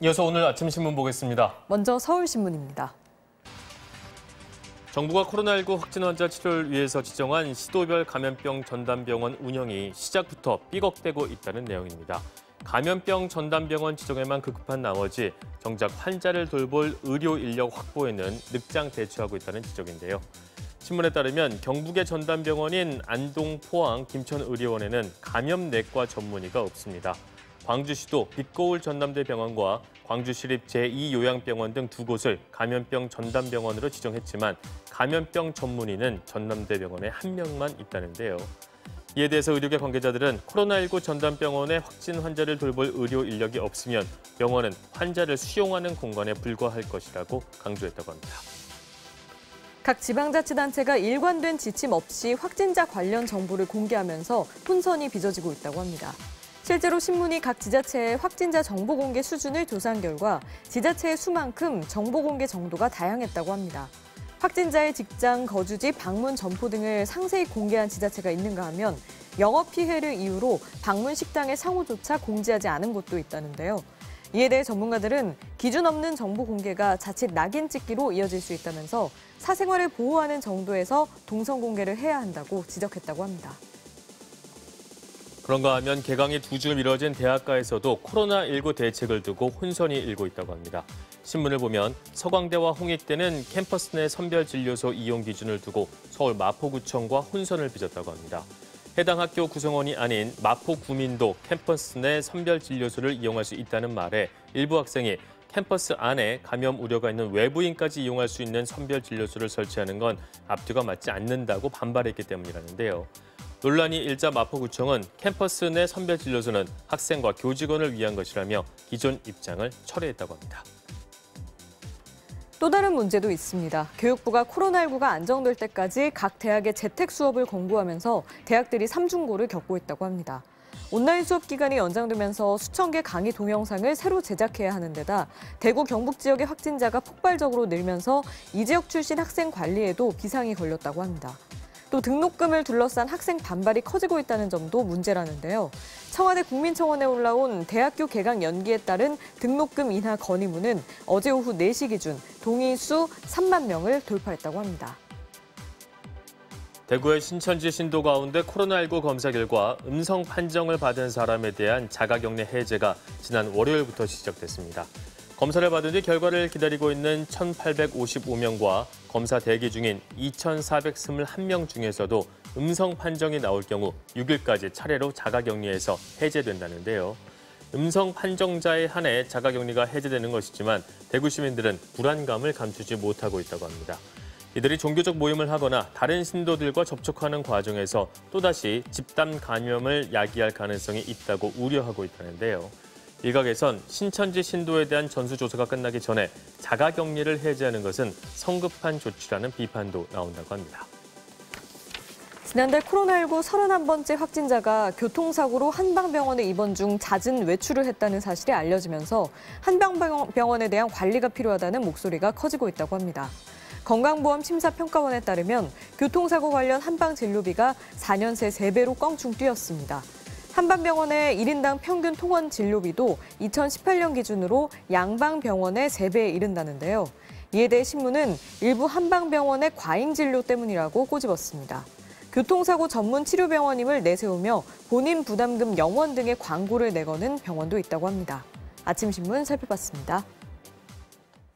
이어서 오늘 아침 신문 보겠습니다. 먼저 서울신문입니다. 정부가 코로나19 확진 환자 치료를 위해서 지정한 시도별 감염병 전담병원 운영이 시작부터 삐걱대고 있다는 내용입니다. 감염병 전담병원 지정에만 급급한 나머지 정작 환자를 돌볼 의료 인력 확보에는 늑장대처하고 있다는 지적인데요. 신문에 따르면 경북의 전담병원인 안동, 포항, 김천의료원에는 감염내과 전문의가 없습니다. 광주시도 빛거울 전남대 병원과 광주시립 제2요양병원 등 두 곳을 감염병 전담병원으로 지정했지만 감염병 전문의는 전남대 병원에 한 명만 있다는데요. 이에 대해서 의료계 관계자들은 코로나19 전담병원에 확진 환자를 돌볼 의료 인력이 없으면 병원은 환자를 수용하는 공간에 불과할 것이라고 강조했다고 합니다. 각 지방자치단체가 일관된 지침 없이 확진자 관련 정보를 공개하면서 혼선이 빚어지고 있다고 합니다. 실제로 신문이 각 지자체의 확진자 정보 공개 수준을 조사한 결과 지자체의 수만큼 정보 공개 정도가 다양했다고 합니다. 확진자의 직장, 거주지, 방문 점포 등을 상세히 공개한 지자체가 있는가 하면 영업 피해를 이유로 방문 식당의 상호조차 공지하지 않은 곳도 있다는데요. 이에 대해 전문가들은 기준 없는 정보 공개가 자칫 낙인 찍기로 이어질 수 있다면서 사생활을 보호하는 정도에서 동선 공개를 해야 한다고 지적했다고 합니다. 그런가 하면 개강이 두 주 미뤄진 대학가에서도 코로나19 대책을 두고 혼선이 일고 있다고 합니다. 신문을 보면 서강대와 홍익대는 캠퍼스 내 선별진료소 이용 기준을 두고 서울 마포구청과 혼선을 빚었다고 합니다. 해당 학교 구성원이 아닌 마포구민도 캠퍼스 내 선별진료소를 이용할 수 있다는 말에 일부 학생이 캠퍼스 안에 감염 우려가 있는 외부인까지 이용할 수 있는 선별진료소를 설치하는 건 앞뒤가 맞지 않는다고 반발했기 때문이라는데요. 논란이 일자 마포구청은 캠퍼스 내 선별진료소는 학생과 교직원을 위한 것이라며 기존 입장을 철회했다고 합니다. 또 다른 문제도 있습니다. 교육부가 코로나19가 안정될 때까지 각 대학의 재택 수업을 권고하면서 대학들이 삼중고를 겪고 있다고 합니다. 온라인 수업 기간이 연장되면서 수천 개 강의 동영상을 새로 제작해야 하는 데다 대구 경북 지역의 확진자가 폭발적으로 늘면서 이 지역 출신 학생 관리에도 비상이 걸렸다고 합니다. 또 등록금을 둘러싼 학생 반발이 커지고 있다는 점도 문제라는데요. 청와대 국민청원에 올라온 대학교 개강 연기에 따른 등록금 인하 건의문은 어제 오후 4시 기준 동의 수 3만 명을 돌파했다고 합니다. 대구의 신천지 신도 가운데 코로나19 검사 결과 음성 판정을 받은 사람에 대한 자가격리 해제가 지난 월요일부터 시작됐습니다. 검사를 받은 뒤 결과를 기다리고 있는 1,855명과 검사 대기 중인 2,421명 중에서도 음성 판정이 나올 경우 6일까지 차례로 자가격리에서 해제된다는데요. 음성 판정자에 한해 자가격리가 해제되는 것이지만 대구 시민들은 불안감을 감추지 못하고 있다고 합니다. 이들이 종교적 모임을 하거나 다른 신도들과 접촉하는 과정에서 또다시 집단 감염을 야기할 가능성이 있다고 우려하고 있다는데요. 일각에선 신천지 신도에 대한 전수조사가 끝나기 전에 자가격리를 해제하는 것은 성급한 조치라는 비판도 나온다고 합니다. 지난달 코로나19 31번째 확진자가 교통사고로 한방병원에 입원 중 잦은 외출을 했다는 사실이 알려지면서 한방병원에 대한 관리가 필요하다는 목소리가 커지고 있다고 합니다. 건강보험심사평가원에 따르면 교통사고 관련 한방진료비가 4년 새 3배로 껑충 뛰었습니다. 한방병원의 1인당 평균 통원 진료비도 2018년 기준으로 양방병원의 3배에 이른다는데요. 이에 대해 신문은 일부 한방병원의 과잉 진료 때문이라고 꼬집었습니다. 교통사고 전문 치료병원임을 내세우며 본인 부담금 0원 등의 광고를 내거는 병원도 있다고 합니다. 아침신문 살펴봤습니다.